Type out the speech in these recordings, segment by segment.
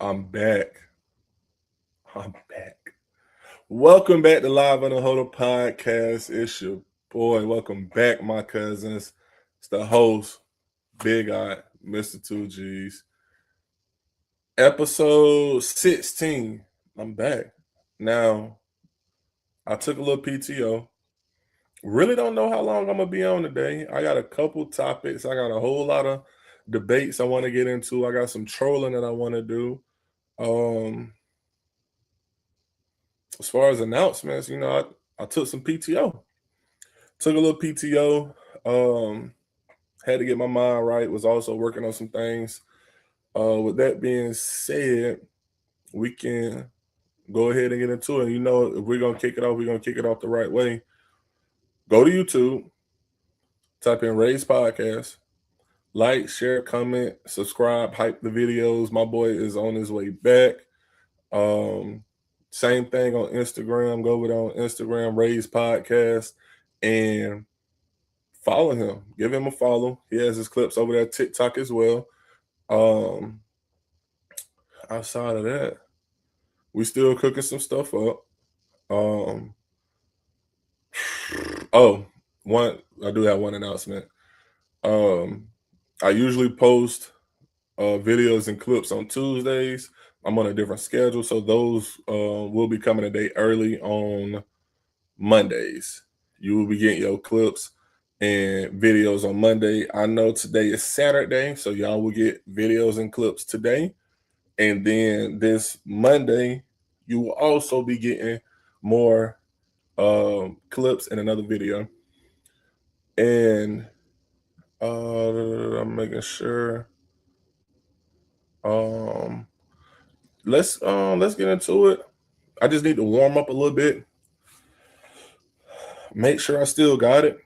I'm back. I'm back. Welcome back to Live on the Huddle podcast. It's your boy. Welcome back, my cousins. It's the host, Big Eye, Mr. 2Gs. Episode 16. I'm back. Now, I took a little PTO. Really don't know how long I'm going to be on today. I got a couple topics. I got a whole lot of debates I want to get into. I got some trolling that I want to do. As far as announcements, I took some PTO. Took a little PTO. Had to get my mind right. Was also working on some things. With that being said, we can go ahead and get into it. If we're gonna kick it off, we're gonna kick it off the right way. Go to YouTube, type in Ray's Podcast, like, share, comment, subscribe, hype the videos. My boy is on his way back. Same thing on Instagram. Go over there on Instagram, Ray's Podcast, and follow him. Give him a follow. He has his clips over there, TikTok as well. Outside of that, we still cooking some stuff up. I do have one announcement. I usually post videos and clips on Tuesdays. I'm on a different schedule, so those will be coming a day early on Mondays. You will be getting your clips and videos on Monday. I know today is Saturday, so y'all will get videos and clips today. And then this Monday, you will also be getting more clips and another video. And I'm making sure. Let's get into it. I just need to warm up a little bit. Make sure I still got it.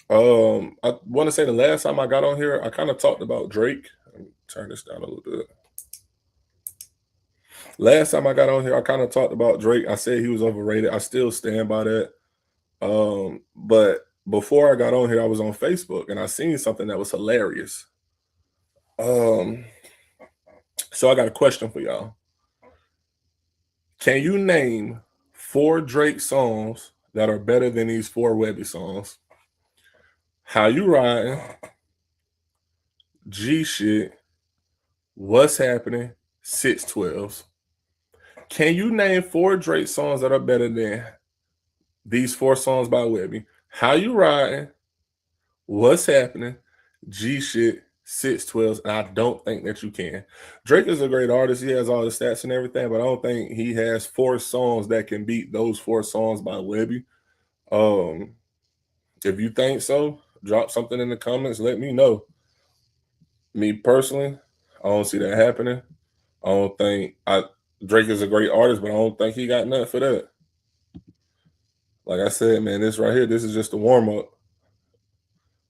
I want to say the last time I got on here, I kind of talked about Drake. Let me turn this down a little bit. Last time I got on here, I kind of talked about Drake. I said he was overrated. I still stand by that. But before I got on here, I was on Facebook and I seen something that was hilarious. So I got a question for y'all. Can you name 4 Drake songs that are better than these 4 Webby songs? How You Riding, G Shit, What's Happening, 612s. Can you name 4 Drake songs that are better than these 4 songs by Webby? How You Riding, What's Happening, G Shit, 612s, and I don't think that you can. Drake is a great artist. He has all the stats and everything, but I don't think he has 4 songs that can beat those 4 songs by Webby. If you think so, drop something in the comments. Let me know. Me personally, I don't see that happening. I don't think Drake is a great artist, but I don't think he got nothing for that. Like I said, man, this right here, this is just a warm-up.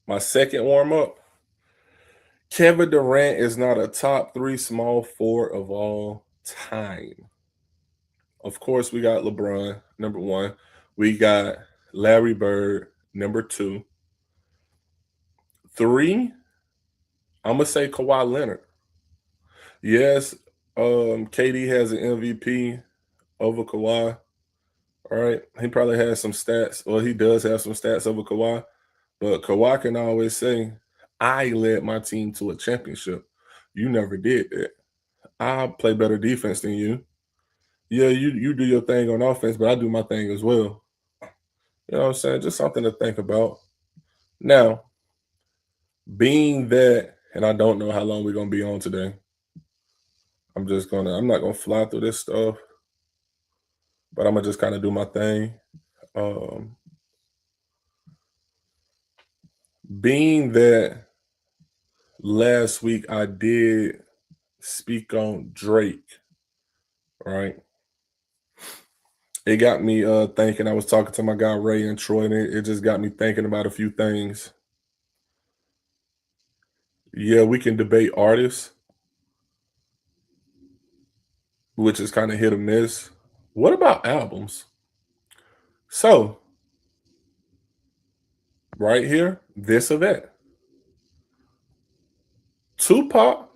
My second warm-up, Kevin Durant is not a top 3 small forward of all time. Of course, we got LeBron, number 1. We got Larry Bird, number 2. 3, I'm going to say Kawhi Leonard. Yes, KD has an MVP over Kawhi. All right. He probably has some stats. Well, he does have some stats over Kawhi. But Kawhi can always say, I led my team to a championship. You never did that. I play better defense than you. Yeah, you do your thing on offense, but I do my thing as well. You know what I'm saying? Just something to think about. Now, being that, and I don't know how long we're going to be on today. I'm not going to fly through this stuff, but I'm going to just kind of do my thing. Being that last week I did speak on Drake, right? It got me thinking. I was talking to my guy Ray and Troy, and it just got me thinking about a few things. Yeah, we can debate artists, which is kind of hit or miss. What about albums? So, right here, this or that. Tupac,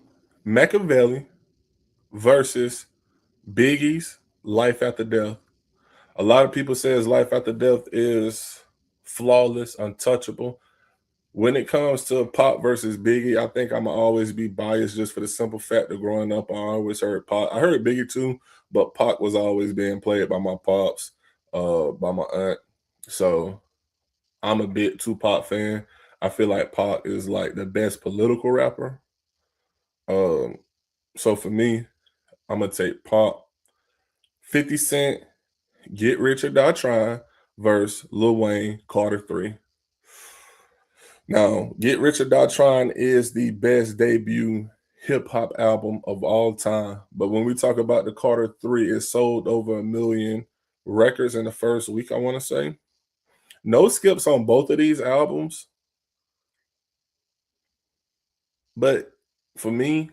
Machiavelli, versus Biggie's Life After Death. A lot of people says Life After Death is flawless, untouchable. When it comes to Pop versus Biggie, I think I'm gonna always be biased just for the simple fact of growing up. I always heard Pop. I heard Biggie too, but Pop was always being played by my pops, by my aunt. So I'm a big Tupac fan. I feel like Pac is like the best political rapper. Um, so for me, I'm gonna take Pac. 50 Cent, Get Rich or Die Trying versus Lil Wayne, Carter 3. Now, Get Rich or Die Trying is the best debut hip hop album of all time. But when we talk about the Carter 3, it sold over 1 million records in the first week, I want to say. No skips on both of these albums. But for me,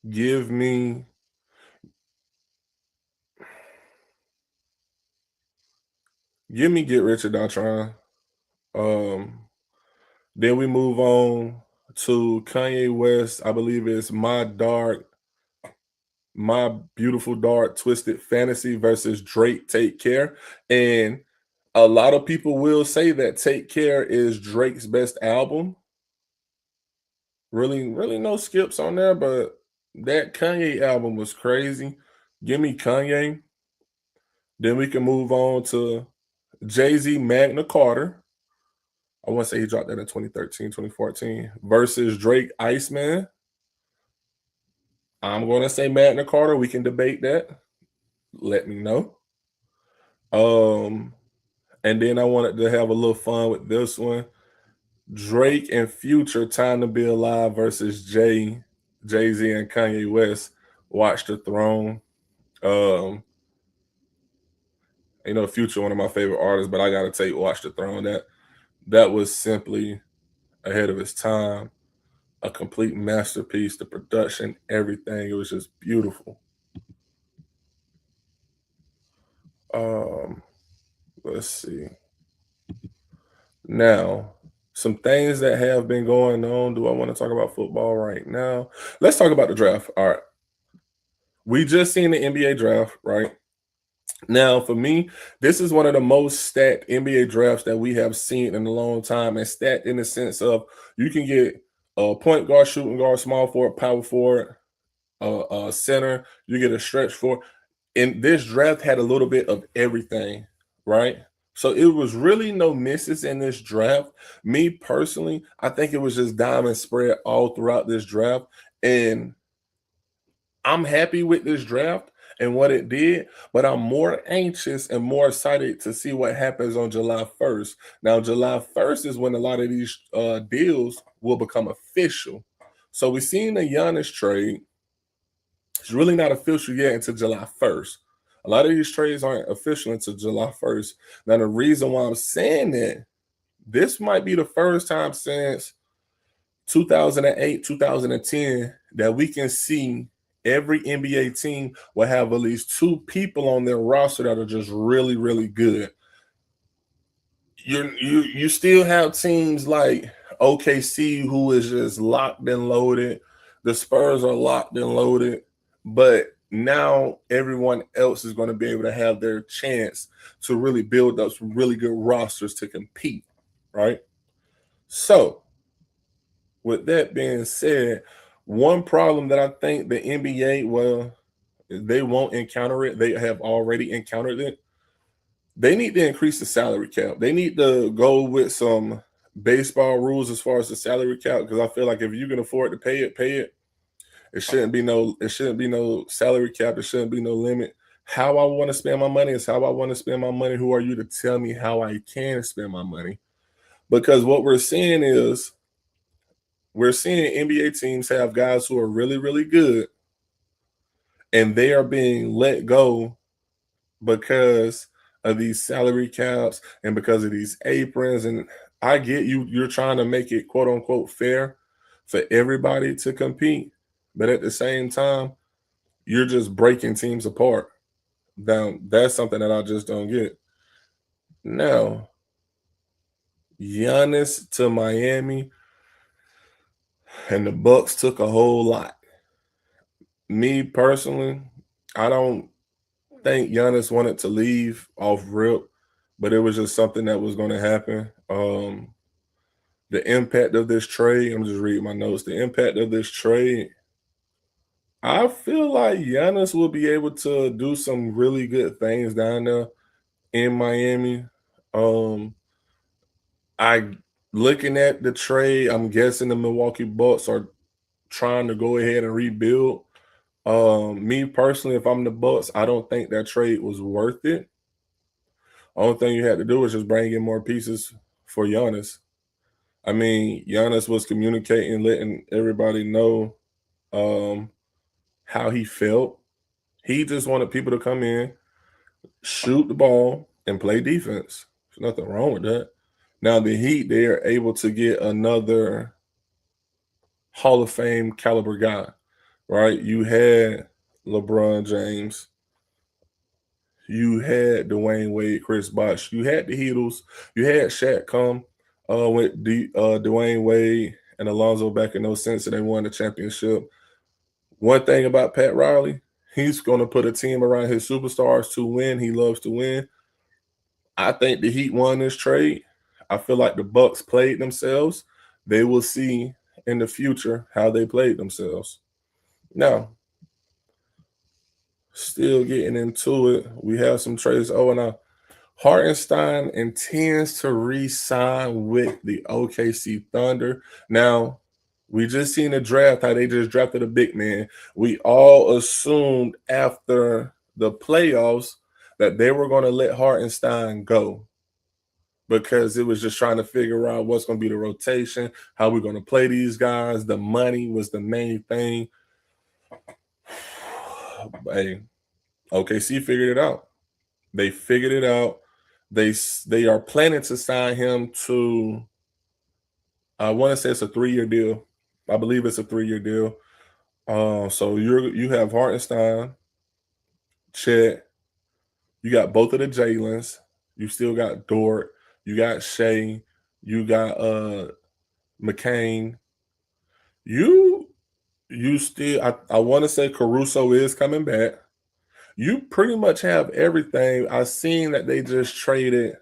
give me Get Rich or Die Trying. Um, then we move on to Kanye West. I believe it's My Beautiful Dark Twisted Fantasy versus Drake Take Care. And a lot of people will say that Take Care is Drake's best album. Really, really no skips on there, but that Kanye album was crazy. Give me Kanye. Then we can move on to Jay-Z Magna Carta. I want to say he dropped that in 2013, 2014 versus Drake Iceman. I'm going to say Magna Carta. We can debate that. Let me know. Um, and then I wanted to have a little fun with this one. Drake and Future Time to Be Alive versus Jay-Z and Kanye West. Watch the Throne. Um, Future one of my favorite artists, but I gotta take Watch the Throne. That was simply ahead of its time. A complete masterpiece. The production, everything. It was just beautiful. Um, let's see. Now, some things that have been going on. Do I want to talk about football right now? Let's talk about the draft. All right. We just seen the NBA draft, right? Now, for me, this is one of the most stacked NBA drafts that we have seen in a long time, and stacked in the sense of you can get a point guard, shooting guard, small forward, power forward, center. You get a stretch forward. And this draft had a little bit of everything, right? So it was really no misses in this draft. Me personally, I think it was just diamond spread all throughout this draft. And I'm happy with this draft and what it did, but I'm more anxious and more excited to see what happens on July 1st. Now, July 1st is when a lot of these deals will become official. So we've seen the Giannis trade. It's really not official yet until July 1st. A lot of these trades aren't official until July 1st. Now, the reason why I'm saying that, this might be the first time since 2008, 2010 that we can see every NBA team will have at least two people on their roster that are just really, really good. You still have teams like OKC who is just locked and loaded. The Spurs are locked and loaded, but now everyone else is going to be able to have their chance to really build up some really good rosters to compete, right? So, with that being said, one problem that I think the NBA, well, they won't encounter it. They have already encountered it. They need to increase the salary cap. They need to go with some baseball rules as far as the salary cap because I feel like if you can afford to pay it, pay it. It shouldn't be no salary cap. It shouldn't be no limit. How I want to spend my money is how I want to spend my money. Who are you to tell me how I can spend my money? Because what we're seeing is we're seeing NBA teams have guys who are really, really good and they are being let go because of these salary caps and because of these aprons. And I get you're trying to make it quote unquote fair for everybody to compete. But at the same time, you're just breaking teams apart. Now, that's something that I just don't get. Now, Giannis to Miami. and the Bucks took a whole lot. Me personally, I don't think Giannis wanted to leave off rip, but it was just something that was going to happen. The impact of this trade, I'm just reading my notes. The impact of this trade, I feel like Giannis will be able to do some really good things down there in Miami. Um, I looking at the trade, I'm guessing the Milwaukee Bucks are trying to go ahead and rebuild. Me personally, if I'm the Bucks, I don't think that trade was worth it. Only thing you had to do was just bring in more pieces for Giannis. I mean, Giannis was communicating, letting everybody know um, how he felt. He just wanted people to come in, shoot the ball, and play defense. There's nothing wrong with that. Now the Heat, they are able to get another Hall of Fame caliber guy, right? You had LeBron James, you had Dwayne Wade, Chris Bosh, you had the Heatles, you had Shaq come with Dwayne Wade and Alonzo back in those sense, and they won the championship. One thing about Pat Riley, he's going to put a team around his superstars to win. He loves to win. I think the Heat won this trade. I feel like the Bucks played themselves. They will see in the future how they played themselves. Now, still getting into it, we have some trades. Oh, and Hartenstein intends to re-sign with the OKC Thunder. Now, we just seen the draft, how they just drafted a big man. We all assumed after the playoffs that they were going to let Hartenstein go because it was just trying to figure out what's going to be the rotation, how we're going to play these guys. The money was the main thing. Hey, OKC figured it out. They figured it out. They are planning to sign him to. I want to say it's a 3-year deal. I believe it's a 3-year deal. So you have Hartenstein, Chet. You got both of the Jalen's. You still got Dort. You got Shea. You got McCain. You you still. I want to say Caruso is coming back. You pretty much have everything. I seen that they just traded.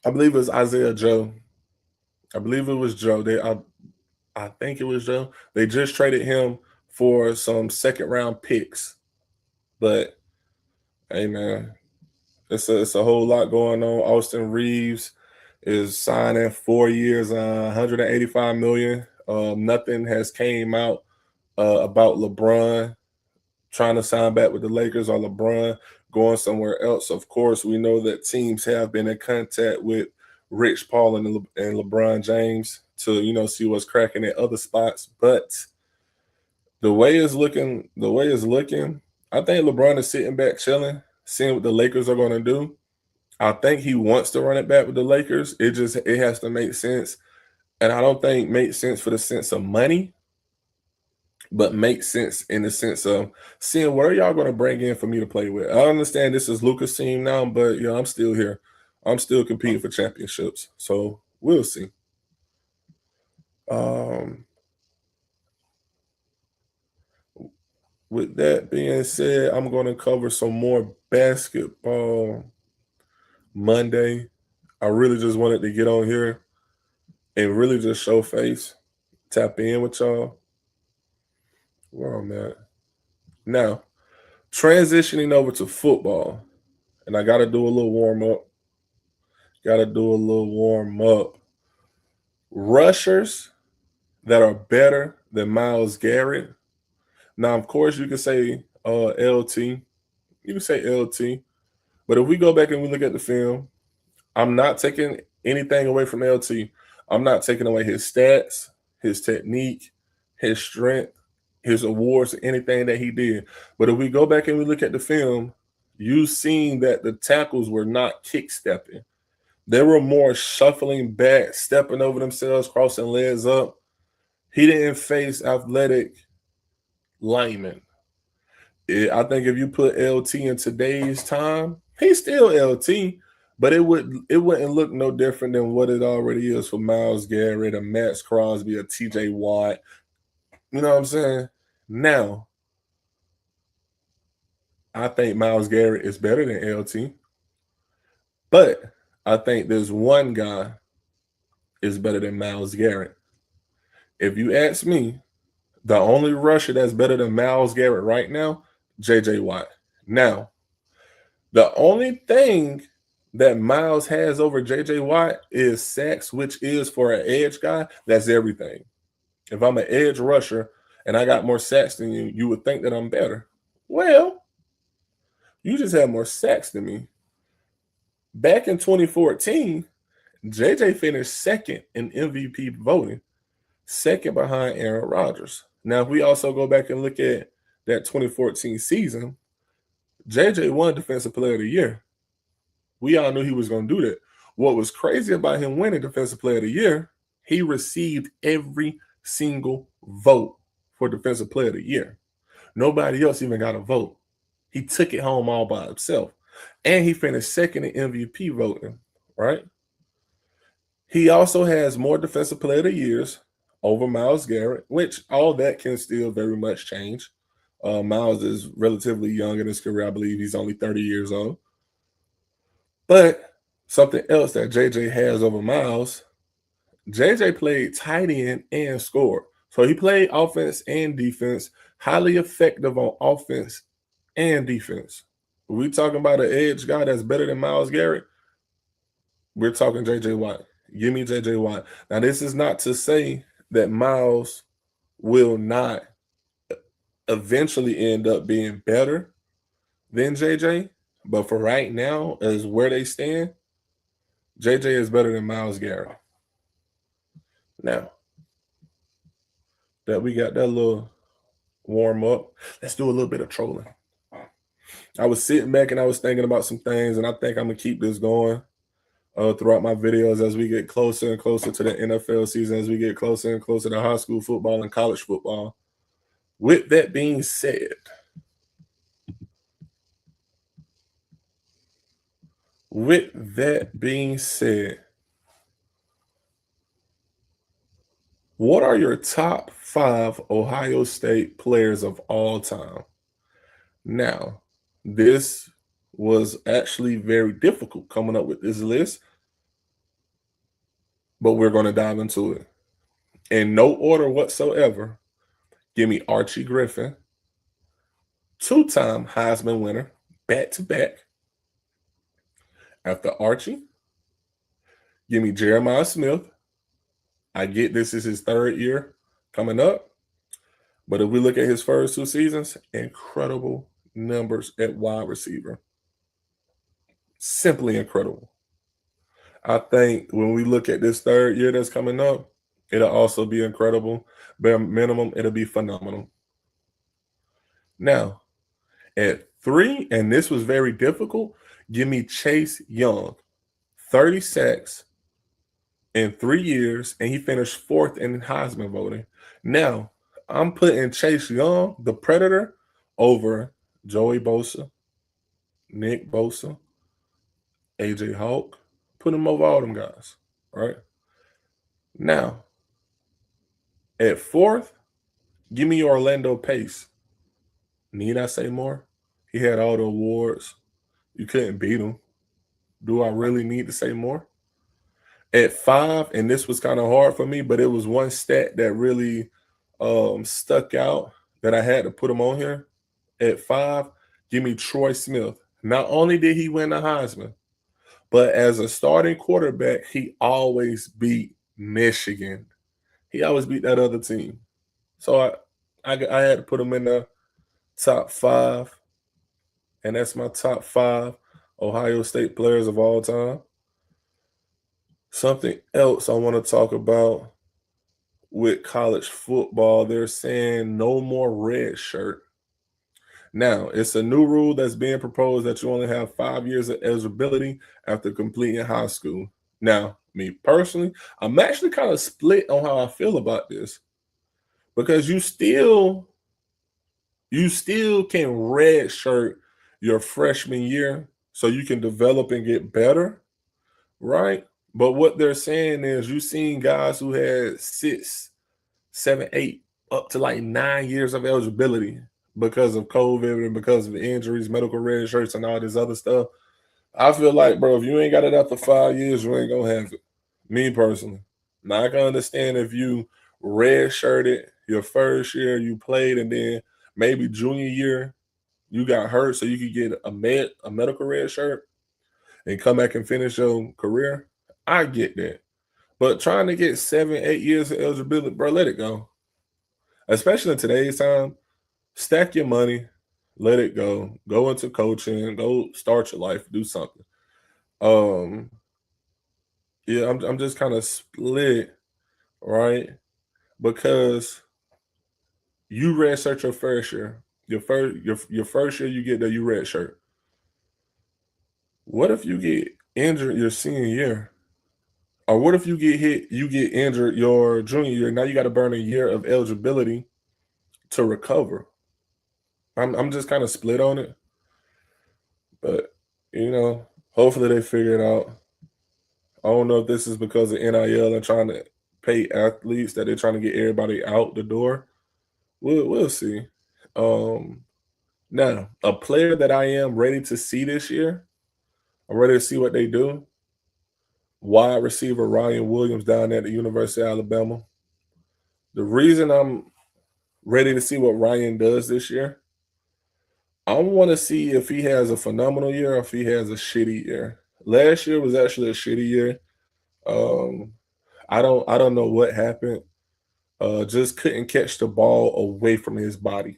I believe it was Isaiah Joe. I believe it was Joe. I think it was Joe. They just traded him for some second round picks. But hey man, it's a whole lot going on. Austin Reeves is signing 4 years, 185 million. Nothing has came out about LeBron trying to sign back with the Lakers or LeBron going somewhere else. Of course, we know that teams have been in contact with Rich Paul and LeBron James to see what's cracking at other spots. But the way it's looking, I think LeBron is sitting back chilling, seeing what the Lakers are going to do. I think he wants to run it back with the Lakers. It has to make sense, and I don't think make sense for the sense of money, but make sense in the sense of seeing what are y'all going to bring in for me to play with. I understand this is Luca's team now, but I'm still here. I'm still competing for championships, so we'll see. Um, with that being said, I'm going to cover some more basketball Monday. I really just wanted to get on here and really just show face, tap in with y'all. Where I'm at now, transitioning over to football, and I got to do a little warm up. Got to do a little warm up. Rushers that are better than Miles Garrett. Now, of course, you can say LT. You can say LT. But if we go back and we look at the film, I'm not taking anything away from LT. I'm not taking away his stats, his technique, his strength, his awards, anything that he did. But if we go back and we look at the film, you've seen that the tackles were not kick stepping. They were more shuffling back, stepping over themselves, crossing legs up. He didn't face athletic linemen. I think if you put LT in today's time, he's still LT, But it wouldn't look no different than what it already is for Miles Garrett, a Max Crosby, a TJ Watt. You know what I'm saying? Now, I think Miles Garrett is better than LT, but I think there's one guy is better than Miles Garrett. If you ask me, the only rusher that's better than Miles Garrett right now, JJ Watt. Now, the only thing that Miles has over JJ Watt is sacks, which is for an edge guy, that's everything. If I'm an edge rusher and I got more sacks than you, you would think that I'm better. Well, you just have more sacks than me. Back in 2014, JJ finished second in MVP voting, second behind Aaron Rodgers. Now, if we also go back and look at that 2014 season, JJ won Defensive Player of the Year. We all knew he was going to do that. What was crazy about him winning Defensive Player of the Year, he received every single vote for Defensive Player of the Year. Nobody else even got a vote. He took it home all by himself. And he finished second in MVP voting, right? He also has more Defensive Player of the Years over Miles Garrett, which all that can still very much change. Miles is relatively young in his career. I believe he's only 30 years old. But something else that JJ has over Miles, JJ played tight end and scored. So he played offense and defense, highly effective on offense and defense. We talking about an edge guy that's better than Miles Garrett. We're talking JJ Watt. Give me JJ Watt. Now, this is not to say that Miles will not eventually end up being better than JJ, but for right now, as where they stand, JJ is better than Miles Garrett. Now that we got that little warm up, let's do a little bit of trolling. I was sitting back and I was thinking about some things, and I think I'm gonna keep this going throughout my videos as we get closer and closer to the NFL season, as we get closer and closer to high school football and college football. With that being said, what are your top 5 Ohio State players of all time? Now, this was actually very difficult coming up with this list, but we're going to dive into it. In no order whatsoever, give me Archie Griffin, 2-time Heisman winner, back to back. After Archie, give me Jeremiah Smith. I get this is his 3rd year coming up, but if we look at his first 2 seasons, incredible numbers at wide receiver. Simply incredible. I think when we look at this 3rd year that's coming up, it'll also be incredible. Bare minimum, it'll be phenomenal. Now, at 3, and this was very difficult, give me Chase Young, 30 sacks in 3 years, and he finished 4th in Heisman voting. Now, I'm putting Chase Young, the Predator, over Joey Bosa, Nick Bosa, AJ Hawk. Put him over all them guys, right? Now, at 4th, give me Orlando Pace. Need I say more? He had all the awards. You couldn't beat him. Do I really need to say more? At 5, and this was kind of hard for me, but it was one stat that really stuck out that I had to put him on here. At 5, give me Troy Smith. Not only did he win the Heisman, but as a starting quarterback, he always beat Michigan. He always beat that other team. So I had to put him in the top 5, and that's my top 5 Ohio State players of all time. Something else I want to talk about with college football, they're saying no more red shirt. Now, it's a new rule that's being proposed that you only have 5 years of eligibility after completing high school. Now, me personally, I'm actually kind of split on how I feel about this because you still can red shirt your freshman year so you can develop and get better. right? But what they're saying is you've seen guys who had 6, 7, 8, up to like 9 years of eligibility because of COVID and because of injuries, medical red shirts, and all this other stuff. I feel like, bro, if you ain't got it after 5 years, you ain't gonna have it. Me personally. Now I can understand if you red shirted your first year, you played, and then maybe junior year you got hurt, so you could get a medical red shirt and come back and finish your career. I get that, but trying to get 7, 8 years of eligibility, bro, let it go. Especially in today's time, stack your money, let it go. Go into coaching, go start your life, do something. Um, yeah, I'm just kind of split, right? Because you red shirt your first year. Your first year you get the you red shirt. What if you get injured your senior year? Or what if you get injured your junior year? Now you got to burn a year of eligibility to recover. I'm just kind of split on it, but hopefully they figure it out. I don't know if this is because of NIL and trying to pay athletes that they're trying to get everybody out the door. We'll see. Um, Now a player that I am ready to see this year, I'm ready to see what they do. Wide receiver Ryan Williams down at the University of Alabama. The reason I'm ready to see what Ryan does this year, I want to see if he has a phenomenal year or if he has a shitty year. Last year was actually a shitty year. Um, I don't know what happened. Just couldn't catch the ball away from his body,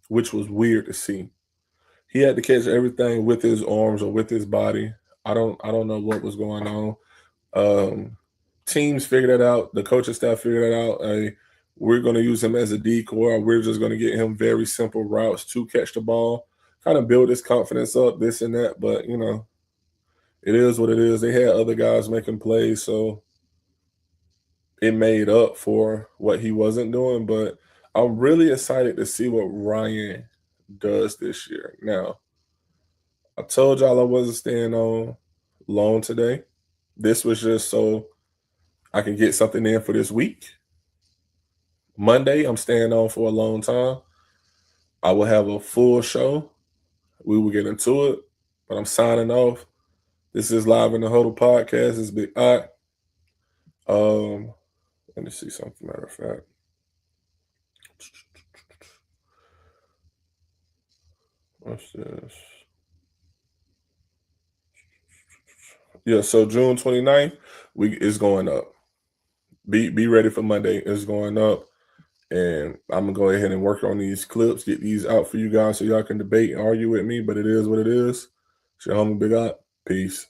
which was weird to see. He had to catch everything with his arms or with his body. I don't know what was going on. Um, Teams figured it out. The coaching staff figured it out. We're going to use him as a decoy. Or we're just going to get him very simple routes to catch the ball, kind of build his confidence up, this and that. But it is what it is. They had other guys making plays, so it made up for what he wasn't doing. But I'm really excited to see what Ryan does this year. Now, I told y'all I wasn't staying on long today. This was just so I can get something in for this week. Monday, I'm staying on for a long time. I will have a full show. We will get into it, but I'm signing off. This is Live in the Huddle podcast. It's Big I. Let me see something. Matter of fact, what's this? Yeah, so June 29th, we is going up. Be ready for Monday. It's going up. And I'm gonna go ahead and work on these clips, get these out for you guys so y'all can debate and argue with me. But it is what it is. It's your homie Big Up. Peace.